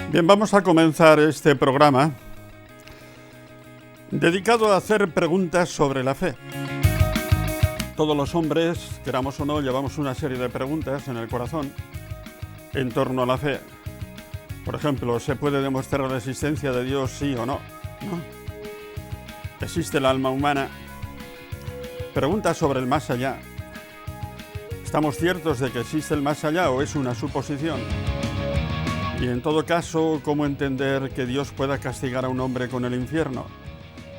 Bien, vamos a comenzar este programa dedicado a hacer preguntas sobre la fe. Todos los hombres, queramos o no, llevamos una serie de preguntas en el corazón en torno a la fe. Por ejemplo, ¿se puede demostrar la existencia de Dios, sí o no? ¿Existe el alma humana? Preguntas sobre el más allá. ¿Estamos ciertos de que existe el más allá o es una suposición? Y en todo caso, ¿cómo entender que Dios pueda castigar a un hombre con el infierno?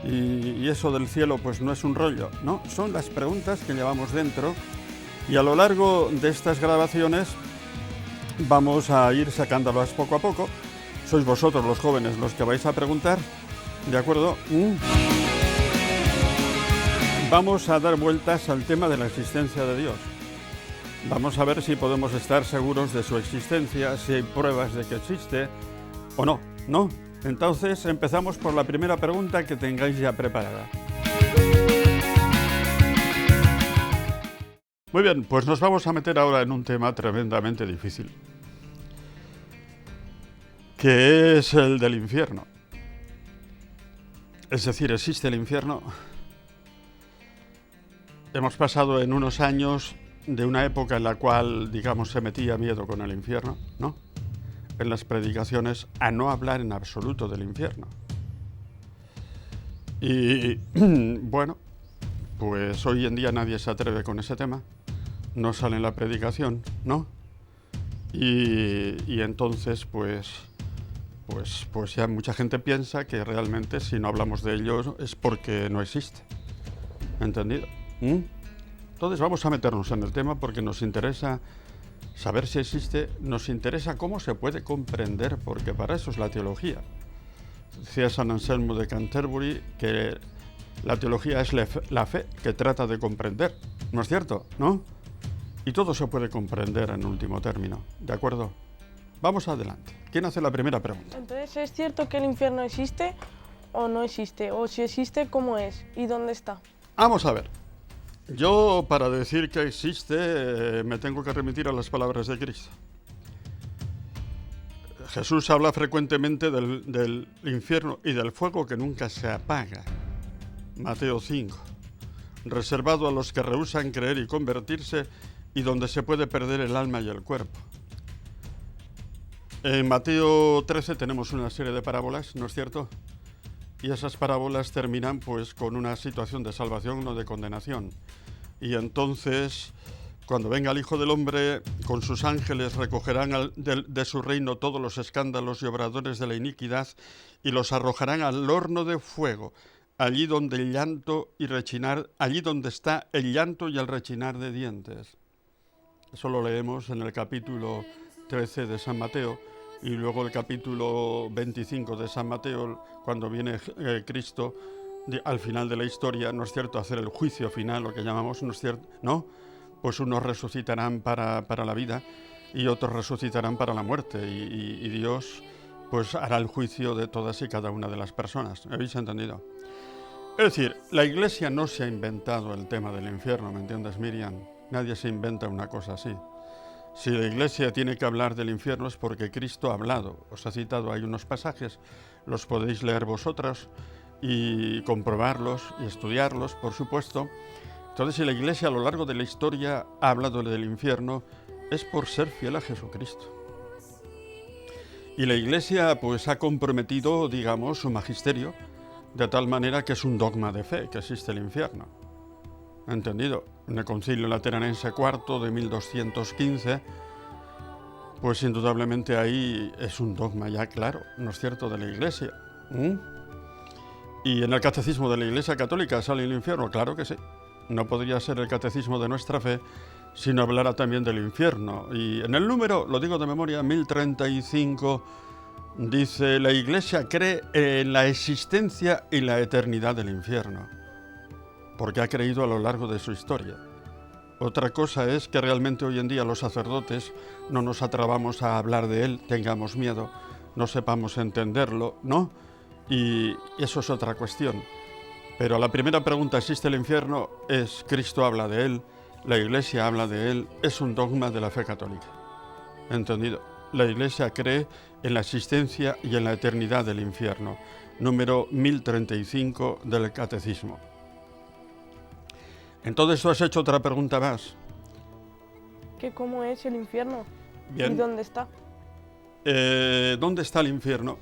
Y eso del cielo pues no es un rollo, ¿no? Son las preguntas que llevamos dentro y a lo largo de estas grabaciones vamos a ir sacándolas poco a poco. Sois vosotros los jóvenes los que vais a preguntar, ¿de acuerdo? Vamos a dar vueltas al tema de la existencia de Dios. Vamos a ver si podemos estar seguros de su existencia, si hay pruebas de que existe o no, ¿no? Entonces empezamos por la primera pregunta que tengáis ya preparada. Muy bien, pues nos vamos a meter ahora en un tema tremendamente difícil, que es el del infierno. Es decir, ¿existe el infierno? Hemos pasado en unos años de una época en la cual, digamos, se metía miedo con el infierno, ¿no? En las predicaciones, a no hablar en absoluto del infierno. Y bueno, pues hoy en día nadie se atreve con ese tema, no sale en la predicación, ¿no? Y entonces, pues ya mucha gente piensa que realmente si no hablamos de ello es porque no existe. ¿Entendido? Entonces vamos a meternos en el tema porque nos interesa saber si existe, nos interesa cómo se puede comprender, porque para eso es la teología. Decía San Anselmo de Canterbury que la teología es la fe que trata de comprender, ¿no es cierto? ¿No? Y todo se puede comprender en último término, ¿de acuerdo? Vamos adelante. ¿Quién hace la primera pregunta? Entonces, ¿es cierto que el infierno existe o no existe? O si existe, ¿cómo es? ¿Y dónde está? Vamos a ver. Yo, para decir que existe, me tengo que remitir a las palabras de Cristo. Jesús habla frecuentemente del infierno y del fuego que nunca se apaga. Mateo 5. Reservado a los que rehúsan creer y convertirse y donde se puede perder el alma y el cuerpo. En Mateo 13 tenemos una serie de parábolas, ¿no es cierto? Y esas parábolas terminan pues con una situación de salvación, no de condenación. Y entonces, cuando venga el Hijo del Hombre, con sus ángeles recogerán de su reino todos los escándalos y obradores de la iniquidad y los arrojarán al horno de fuego, allí donde está el llanto y el rechinar de dientes. Eso lo leemos en el capítulo 13 de San Mateo. Y luego el capítulo 25 de San Mateo, cuando viene Cristo al final de la historia, ¿no es cierto?, hacer el juicio final, lo que llamamos, ¿no es cierto?, ¿no? Pues unos resucitarán para la vida y otros resucitarán para la muerte y Dios pues hará el juicio de todas y cada una de las personas. ¿Me habéis entendido? Es decir, la Iglesia no se ha inventado el tema del infierno, ¿me entiendes, Miriam? Nadie se inventa una cosa así. Si la Iglesia tiene que hablar del infierno es porque Cristo ha hablado. Os ha citado ahí unos pasajes, los podéis leer vosotros y comprobarlos y estudiarlos, por supuesto. Entonces, si la Iglesia a lo largo de la historia ha hablado del infierno, es por ser fiel a Jesucristo. Y la Iglesia pues ha comprometido, digamos, su magisterio, de tal manera que es un dogma de fe, que existe el infierno. ¿Entendido? En el Concilio Lateranense IV de 1215, pues indudablemente ahí es un dogma ya claro, ¿no es cierto?, de la Iglesia. Y en el Catecismo de la Iglesia Católica sale el infierno, claro que sí. No podría ser el Catecismo de nuestra fe si no hablara también del infierno. Y en el número, lo digo de memoria, 1035, dice: la Iglesia cree en la existencia y la eternidad del infierno, porque ha creído a lo largo de su historia. Otra cosa es que realmente hoy en día los sacerdotes no nos atrevamos a hablar de él, tengamos miedo, no sepamos entenderlo, ¿no? Y eso es otra cuestión. Pero la primera pregunta, ¿existe el infierno? Es: Cristo habla de él, la Iglesia habla de él, es un dogma de la fe católica. ¿Entendido? la Iglesia cree en la existencia y en la eternidad del infierno. Número 1035 del Catecismo. Entonces tú has hecho otra pregunta más. ¿Que cómo es el infierno? Bien. ¿Y dónde está? ¿Dónde está el infierno?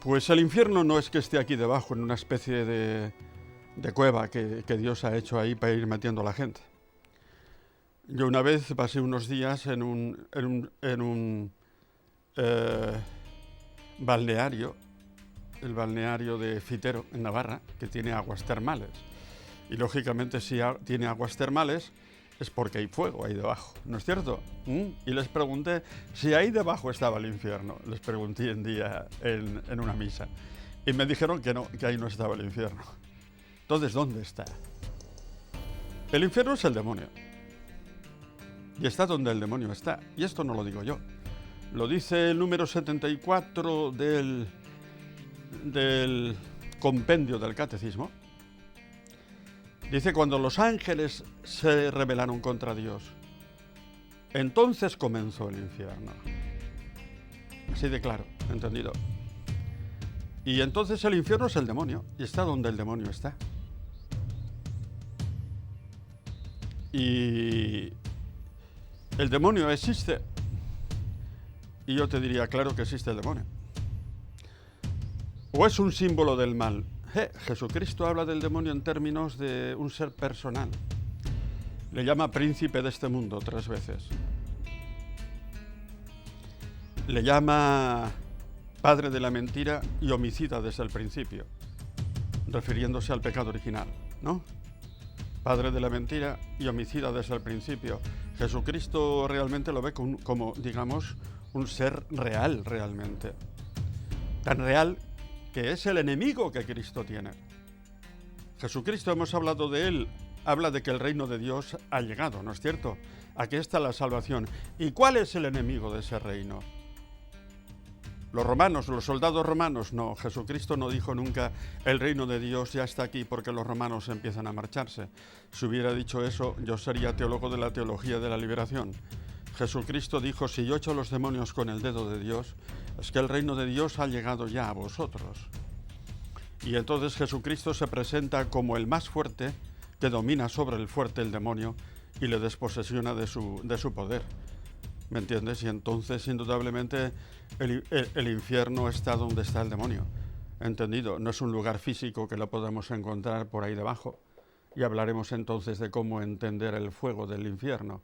Pues el infierno no es que esté aquí debajo, en una especie de cueva que Dios ha hecho ahí para ir metiendo a la gente. Yo una vez pasé unos días en un balneario, el balneario de Fitero, en Navarra, que tiene aguas termales. Y lógicamente si tiene aguas termales es porque hay fuego ahí debajo, ¿no es cierto? Y les pregunté si ahí debajo estaba el infierno. Les pregunté un día en una misa. Y me dijeron que no, que ahí no estaba el infierno. Entonces, ¿dónde está? El infierno es el demonio. Y está donde el demonio está. Y esto no lo digo yo. Lo dice el número 74 del compendio del Catecismo. Dice, cuando los ángeles se rebelaron contra Dios, entonces comenzó el infierno. Así de claro, ¿entendido? Y entonces el infierno es el demonio, y está donde el demonio está. Y el demonio existe. Y yo te diría, claro que existe el demonio. ¿O es un símbolo del mal? Jesucristo habla del demonio en términos de un ser personal. Le llama príncipe de este mundo 3 veces. Le llama padre de la mentira y homicida desde el principio, refiriéndose al pecado original, ¿no? Padre de la mentira y homicida desde el principio. Jesucristo realmente lo ve como, digamos, un ser real realmente. Tan real que es el enemigo que Cristo tiene. Jesucristo, hemos hablado de él, habla de que el reino de Dios ha llegado, ¿no es cierto? Aquí está la salvación. ¿Y cuál es el enemigo de ese reino? Los romanos, los soldados romanos, no. Jesucristo no dijo nunca, el reino de Dios ya está aquí porque los romanos empiezan a marcharse. Si hubiera dicho eso, yo sería teólogo de la teología de la liberación. Jesucristo dijo, si yo echo los demonios con el dedo de Dios, es que el reino de Dios ha llegado ya a vosotros. Y entonces Jesucristo se presenta como el más fuerte que domina sobre el fuerte, el demonio, y le desposesiona de su poder. ¿Me entiendes? Y entonces, indudablemente, el infierno está donde está el demonio. ¿Entendido? No es un lugar físico que lo podamos encontrar por ahí debajo. Y hablaremos entonces de cómo entender el fuego del infierno.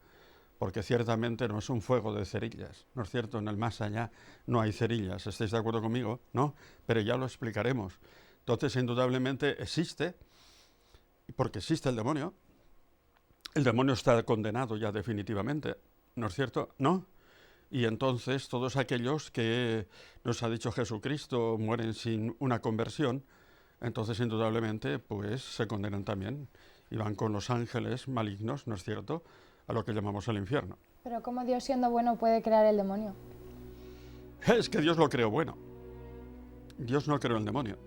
Porque ciertamente no es un fuego de cerillas, ¿no es cierto? En el más allá no hay cerillas. ¿Estáis de acuerdo conmigo? ¿No? Pero ya lo explicaremos. Entonces, indudablemente existe, porque existe el demonio. El demonio está condenado ya definitivamente, ¿no es cierto? ¿No? Y entonces todos aquellos que nos ha dicho Jesucristo mueren sin una conversión, entonces indudablemente pues se condenan también y van con los ángeles malignos, ¿no es cierto?, a lo que llamamos el infierno. Pero ¿cómo Dios, siendo bueno, puede crear el demonio? Es que Dios lo creó bueno. Dios no creó el demonio.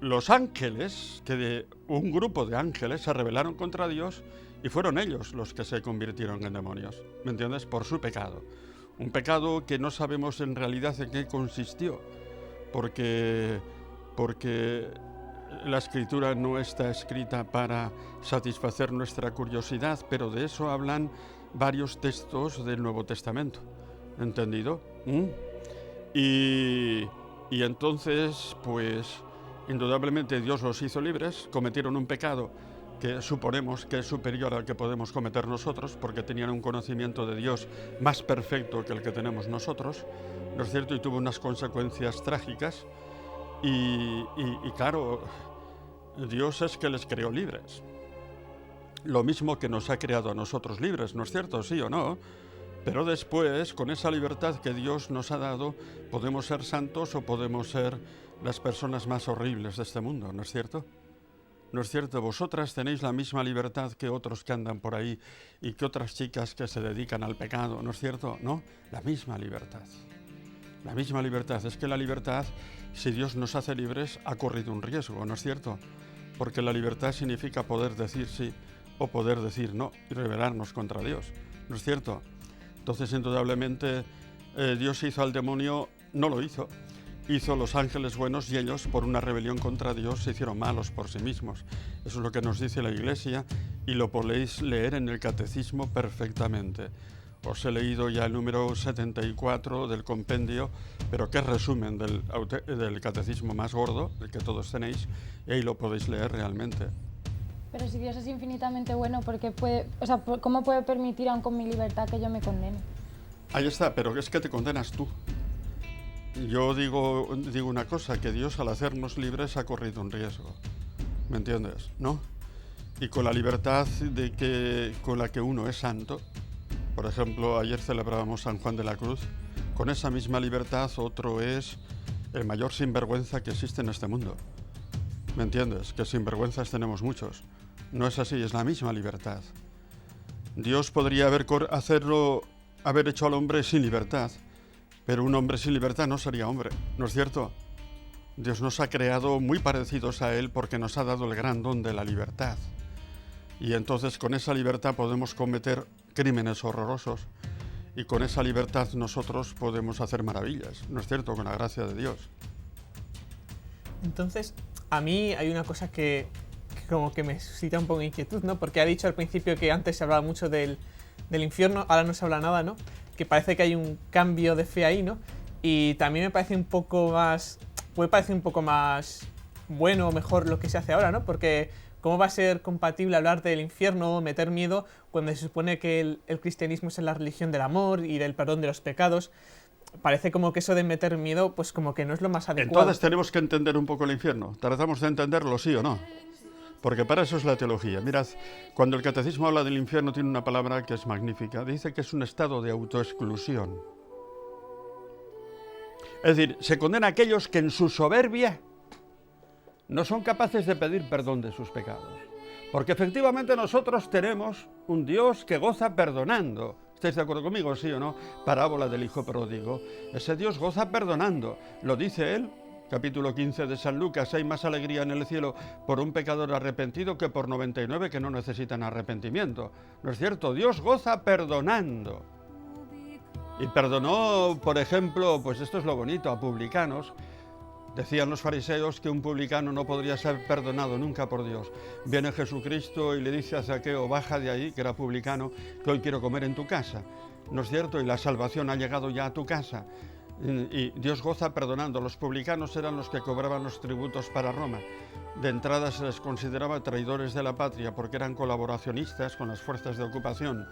Los ángeles, un grupo de ángeles se rebelaron contra Dios y fueron ellos los que se convirtieron en demonios, ¿me entiendes? Por su pecado. Un pecado que no sabemos en realidad en qué consistió, porque la Escritura no está escrita para satisfacer nuestra curiosidad, pero de eso hablan varios textos del Nuevo Testamento, ¿entendido? Y entonces, pues, indudablemente Dios los hizo libres, cometieron un pecado que suponemos que es superior al que podemos cometer nosotros, porque tenían un conocimiento de Dios más perfecto que el que tenemos nosotros, ¿no es cierto? Y tuvo unas consecuencias trágicas. Y claro, Dios es que les creó libres. Lo mismo que nos ha creado a nosotros libres, ¿no es cierto? ¿Sí o no? Pero después, con esa libertad que Dios nos ha dado, podemos ser santos o podemos ser las personas más horribles de este mundo, ¿no es cierto? ¿No es cierto? Vosotras tenéis la misma libertad que otros que andan por ahí y que otras chicas que se dedican al pecado, ¿no es cierto? ¿No? La misma libertad. La misma libertad. Es que la libertad, si Dios nos hace libres, ha corrido un riesgo, ¿no es cierto? Porque la libertad significa poder decir sí o poder decir no y rebelarnos contra Dios, ¿no es cierto? Entonces, indudablemente, Dios hizo al demonio, no lo hizo. Hizo los ángeles buenos y ellos, por una rebelión contra Dios, se hicieron malos por sí mismos. Eso es lo que nos dice la Iglesia y lo podéis leer en el Catecismo perfectamente. Os he leído ya el número 74 del compendio, pero que es resumen del Catecismo más gordo, el que todos tenéis, y ahí lo podéis leer realmente. Pero si Dios es infinitamente bueno, ¿cómo puede permitir aún con mi libertad que yo me condene? Ahí está, pero es que te condenas tú. Yo digo una cosa, que Dios al hacernos libres ha corrido un riesgo, ¿me entiendes? ¿No? Y con la libertad con la que uno es santo, por ejemplo, ayer celebrábamos San Juan de la Cruz, con esa misma libertad otro es el mayor sinvergüenza que existe en este mundo, ¿me entiendes? Que sinvergüenzas tenemos muchos, no es así, es la misma libertad. Dios podría haber hecho al hombre sin libertad, pero un hombre sin libertad no sería hombre, ¿no es cierto? Dios nos ha creado muy parecidos a Él porque nos ha dado el gran don de la libertad. Y entonces con esa libertad podemos cometer crímenes horrorosos y con esa libertad nosotros podemos hacer maravillas, ¿no es cierto? Con la gracia de Dios. Entonces, a mí hay una cosa que como que me suscita un poco de inquietud, ¿no? Porque ha dicho al principio que antes se hablaba mucho del infierno, ahora no se habla nada, ¿no? Que parece que hay un cambio de fe ahí, ¿no? Y también me parece un poco más... puede parecer un poco más bueno o mejor lo que se hace ahora, ¿no? Porque ¿cómo va a ser compatible hablar del infierno, meter miedo, cuando se supone que el cristianismo es la religión del amor y del perdón de los pecados? Parece como que eso de meter miedo, pues como que no es lo más adecuado. Entonces tenemos que entender un poco el infierno. Tratamos de entenderlo, ¿sí o no? Porque para eso es la teología. Mirad, cuando el catecismo habla del infierno tiene una palabra que es magnífica. Dice que es un estado de autoexclusión. Es decir, se condena a aquellos que en su soberbia no son capaces de pedir perdón de sus pecados. Porque efectivamente nosotros tenemos un Dios que goza perdonando. ¿Estáis de acuerdo conmigo, sí o no? Parábola del hijo pródigo. Ese Dios goza perdonando. Lo dice él. Capítulo 15 de San Lucas, hay más alegría en el cielo por un pecador arrepentido que por 99 que no necesitan arrepentimiento. ¿No es cierto? Dios goza perdonando. Y perdonó, por ejemplo, pues esto es lo bonito, a publicanos. Decían los fariseos que un publicano no podría ser perdonado nunca por Dios. Viene Jesucristo y le dice a Zaqueo, baja de ahí, que era publicano, que hoy quiero comer en tu casa. ¿No es cierto? Y la salvación ha llegado ya a tu casa. Y Dios goza perdonando. Los publicanos eran los que cobraban los tributos para Roma. De entrada se les consideraba traidores de la patria porque eran colaboracionistas con las fuerzas de ocupación.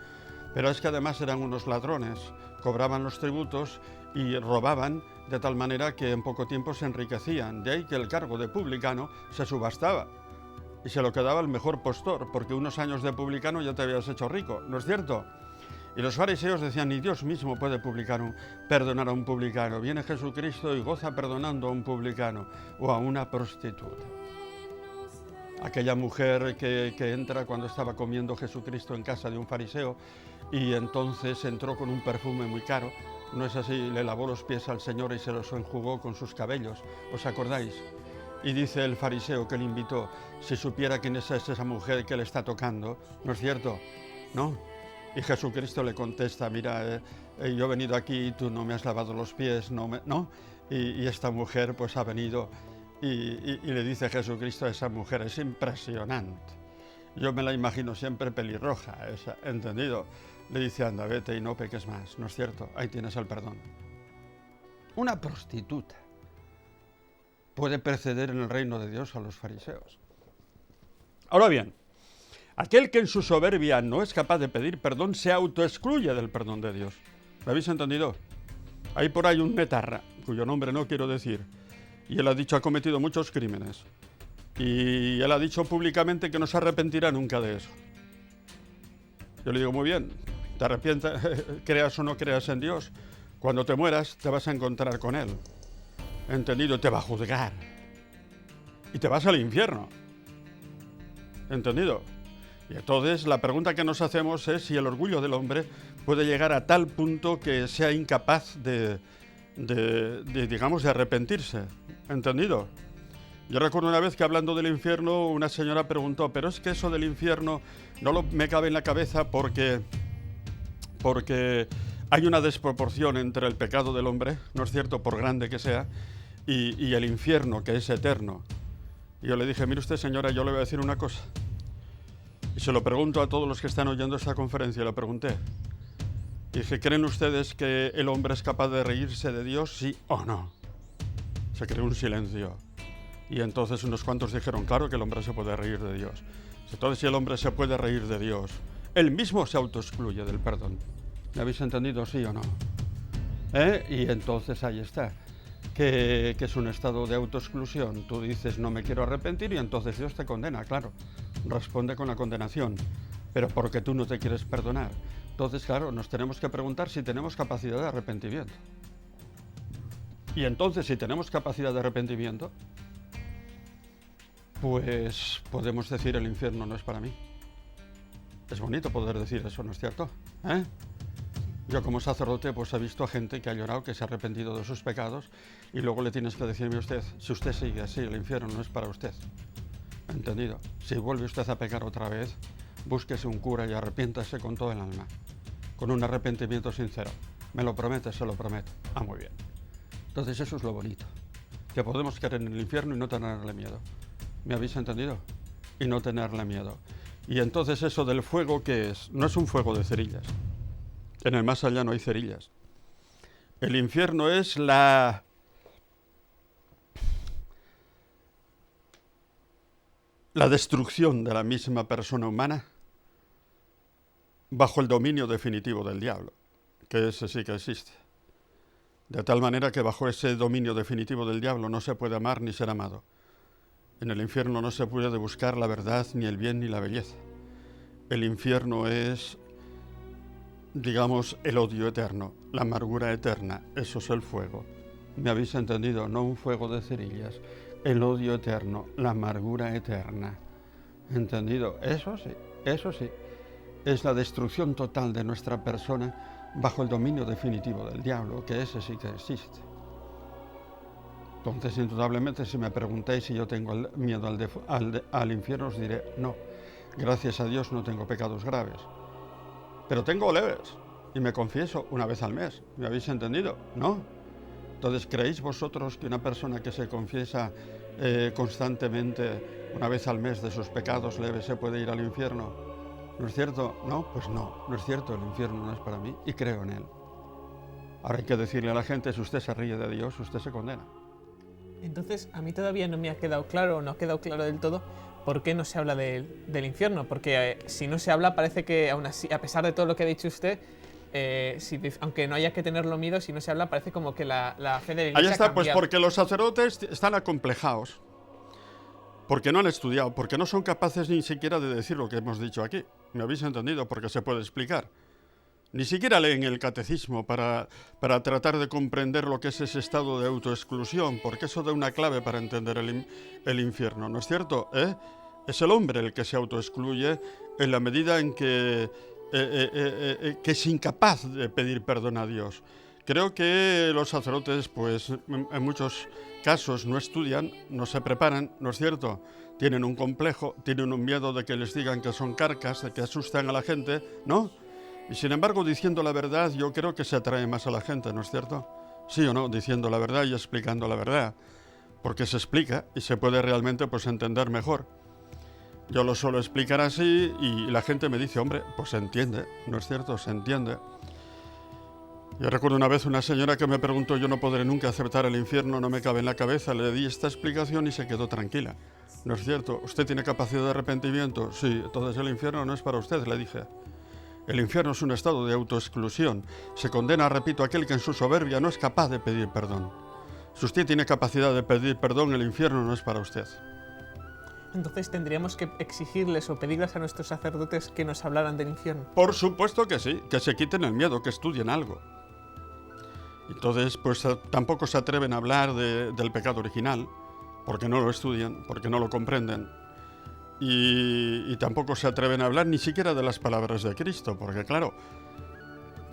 Pero es que además eran unos ladrones, cobraban los tributos y robaban de tal manera que en poco tiempo se enriquecían. De ahí que el cargo de publicano se subastaba y se lo quedaba el mejor postor, porque unos años de publicano ya te habías hecho rico, ¿no es cierto? Y los fariseos decían, ni Dios mismo puede perdonar a un publicano. Viene Jesucristo y goza perdonando a un publicano o a una prostituta. Aquella mujer que entra cuando estaba comiendo Jesucristo en casa de un fariseo y entonces entró con un perfume muy caro. ¿No es así? Le lavó los pies al Señor y se los enjugó con sus cabellos. ¿Os acordáis? Y dice el fariseo que le invitó, si supiera quién es esa mujer que le está tocando, ¿no es cierto? ¿No? Y Jesucristo le contesta, mira, yo he venido aquí y tú no me has lavado los pies, ¿no? Y esta mujer pues ha venido y le dice Jesucristo a esa mujer, es impresionante. Yo me la imagino siempre pelirroja, ¿entendido? Le dice, anda, vete y no peques más, ¿no es cierto? Ahí tienes el perdón. Una prostituta puede preceder en el reino de Dios a los fariseos. Ahora bien, aquel que en su soberbia no es capaz de pedir perdón se autoexcluye del perdón de Dios. ¿Me habéis entendido? Hay por ahí un netarra, cuyo nombre no quiero decir, y él ha dicho ha cometido muchos crímenes. Y él ha dicho públicamente que no se arrepentirá nunca de eso. Yo le digo, muy bien, te arrepientas, creas o no creas en Dios, cuando te mueras te vas a encontrar con Él. ¿Entendido? Te va a juzgar. Y te vas al infierno. ¿Entendido? Y entonces la pregunta que nos hacemos es si el orgullo del hombre puede llegar a tal punto que sea incapaz de arrepentirse. ¿Entendido? Yo recuerdo una vez que hablando del infierno una señora preguntó, pero es que eso del infierno no me cabe en la cabeza porque hay una desproporción entre el pecado del hombre, ¿no es cierto?, por grande que sea, y el infierno, que es eterno. Y yo le dije, mire usted, señora, yo le voy a decir una cosa. Y se lo pregunto a todos los que están oyendo esta conferencia, le pregunté. Dije, ¿creen ustedes que el hombre es capaz de reírse de Dios, sí o no? Se creó un silencio. Y entonces unos cuantos dijeron, claro que el hombre se puede reír de Dios. Entonces, si el hombre se puede reír de Dios, él mismo se autoexcluye del perdón. ¿Me habéis entendido, sí o no? Y entonces ahí está. Que es un estado de autoexclusión. Tú dices, no me quiero arrepentir, y entonces Dios te condena, claro. Responde con la condenación, pero porque tú no te quieres perdonar. Entonces, claro, nos tenemos que preguntar si tenemos capacidad de arrepentimiento. Y entonces, si tenemos capacidad de arrepentimiento, pues podemos decir, el infierno no es para mí. Es bonito poder decir eso, ¿no es cierto? Yo como sacerdote pues he visto a gente que ha llorado, que se ha arrepentido de sus pecados, y luego le tienes que decirme usted, si usted sigue así, el infierno no es para usted. ¿Entendido? Si vuelve usted a pecar otra vez, búsquese un cura y arrepiéntase con todo el alma, con un arrepentimiento sincero. ¿Me lo promete? Se lo prometo. Muy bien. Entonces eso es lo bonito, que podemos caer en el infierno y no tenerle miedo. ¿Me habéis entendido? Y no tenerle miedo. Y entonces eso del fuego, ¿qué es? No es un fuego de cerillas. En el más allá no hay cerillas. El infierno es la destrucción de la misma persona humana bajo el dominio definitivo del diablo, que ese sí que existe. De tal manera que bajo ese dominio definitivo del diablo no se puede amar ni ser amado. En el infierno no se puede buscar la verdad, ni el bien, ni la belleza. El infierno es, digamos, el odio eterno, la amargura eterna. Eso es el fuego. ¿Me habéis entendido? No un fuego de cerillas. El odio eterno, la amargura eterna. ¿Entendido? Eso sí, eso sí. Es la destrucción total de nuestra persona bajo el dominio definitivo del diablo, que ese sí que existe. Entonces, indudablemente, si me preguntáis si yo tengo miedo al infierno, os diré, no. Gracias a Dios no tengo pecados graves. Pero tengo leves, y me confieso una vez al mes. ¿Me habéis entendido? ¿No? Entonces, ¿creéis vosotros que una persona que se confiesa constantemente una vez al mes de sus pecados leves se puede ir al infierno? ¿No es cierto? No, pues no es cierto, el infierno no es para mí y creo en él. Ahora hay que decirle a la gente, si usted se ríe de Dios, usted se condena. Entonces, a mí todavía no me ha quedado claro, o no ha quedado claro del todo, por qué no se habla del infierno. Porque si no se habla, parece que aún así, a pesar de todo lo que ha dicho usted, aunque no haya que tenerlo miedo, si no se habla, parece como que la fe de la Iglesia Ahí está, ha cambiado. pues porque los sacerdotes están acomplejados, porque no han estudiado, porque no son capaces ni siquiera de decir lo que hemos dicho aquí. ¿Me habéis entendido? Porque se puede explicar. Ni siquiera leen el catecismo para tratar de comprender lo que es ese estado de autoexclusión, porque eso da una clave para entender el infierno, ¿no es cierto? Es el hombre el que se autoexcluye en la medida en que es incapaz de pedir perdón a Dios. Creo que los sacerdotes, pues, en muchos casos no estudian, no se preparan, ¿no es cierto? Tienen un complejo, tienen un miedo de que les digan que son carcas, de que asustan a la gente, ¿no? Y sin embargo, diciendo la verdad, yo creo que se atrae más a la gente, ¿no es cierto? Sí o no, diciendo la verdad y explicando la verdad, porque se explica y se puede realmente, pues, entender mejor. Yo lo suelo explicar así y la gente me dice, hombre, pues se entiende, ¿no es cierto? Se entiende. Yo recuerdo una vez una señora que me preguntó, yo no podré nunca aceptar el infierno, no me cabe en la cabeza, le di esta explicación y se quedó tranquila. ¿No es cierto? ¿Usted tiene capacidad de arrepentimiento? Sí, entonces el infierno no es para usted, le dije. El infierno es un estado de autoexclusión. Se condena, repito, a aquel que en su soberbia no es capaz de pedir perdón. Si usted tiene capacidad de pedir perdón, el infierno no es para usted. Entonces tendríamos que exigirles o pedirles a nuestros sacerdotes que nos hablaran del infierno. Por supuesto que sí, que se quiten el miedo, que estudien algo. Entonces, pues tampoco se atreven a hablar del pecado original, porque no lo estudian, porque no lo comprenden. Y tampoco se atreven a hablar ni siquiera de las palabras de Cristo, porque claro,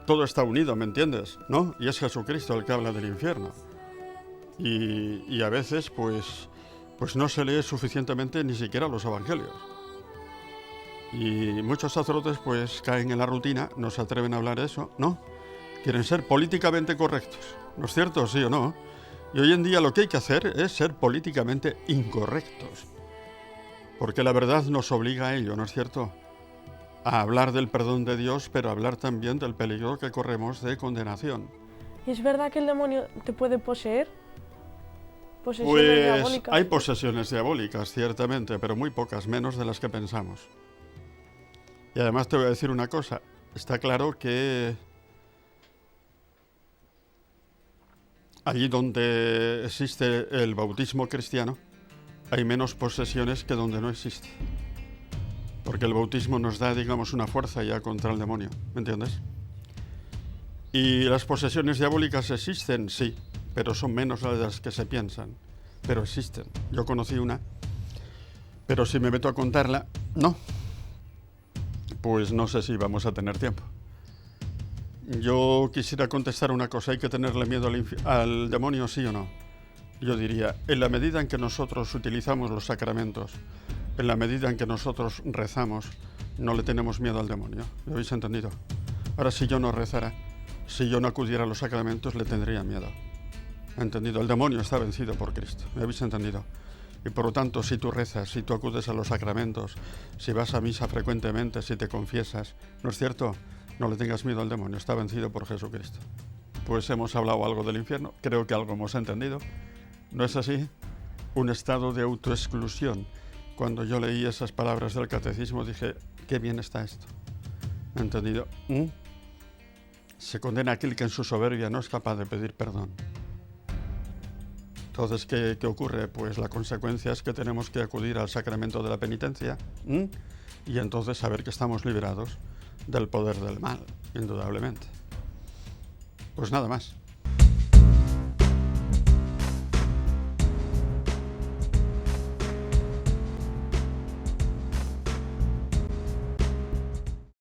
todo está unido, ¿me entiendes? ¿No? Y es Jesucristo el que habla del infierno. Y a veces, pues no se lee suficientemente ni siquiera los evangelios. Y muchos sacerdotes, pues, caen en la rutina, no se atreven a hablar de eso, ¿no? quieren ser políticamente correctos. ¿No es cierto? ¿Sí o no? Y hoy en día lo que hay que hacer es ser políticamente incorrectos. Porque la verdad nos obliga a ello, ¿no es cierto? A hablar del perdón de Dios, pero a hablar también del peligro que corremos de condenación. ¿Y es verdad que el demonio te puede poseer? Posesiones Pues diabólicas. hay posesiones diabólicas, ciertamente, pero muy pocas, menos de las que pensamos. Y además te voy a decir una cosa. Está claro que allí donde existe el bautismo cristiano, hay menos posesiones que donde no existe. Porque el bautismo nos da, digamos, una fuerza ya contra el demonio, ¿me entiendes? ¿Y las posesiones diabólicas existen? Sí, pero son menos de las que se piensan. Pero existen. Yo conocí una, pero si me meto a contarla, no. Pues no sé si vamos a tener tiempo. Yo quisiera contestar una cosa, ¿hay que tenerle miedo al demonio, sí o no? Yo diría, en la medida en que nosotros utilizamos los sacramentos, en la medida en que nosotros rezamos, no le tenemos miedo al demonio. ¿Lo habéis entendido? Ahora, si yo no rezara, si yo no acudiera a los sacramentos, le tendría miedo. ¿Entendido? El demonio está vencido por Cristo. ¿Me habéis entendido? Y por lo tanto, si tú rezas, si tú acudes a los sacramentos, si vas a misa frecuentemente, si te confiesas, ¿no es cierto? No le tengas miedo al demonio, está vencido por Jesucristo. Pues hemos hablado algo del infierno, creo que algo hemos entendido. ¿No es así? Un estado de autoexclusión. Cuando yo leí esas palabras del catecismo dije, qué bien está esto. ¿Entendido? Se condena a aquel que en su soberbia no es capaz de pedir perdón. Entonces, ¿qué ocurre? Pues la consecuencia es que tenemos que acudir al sacramento de la penitencia y entonces saber que estamos liberados del poder del mal, indudablemente. Pues nada más.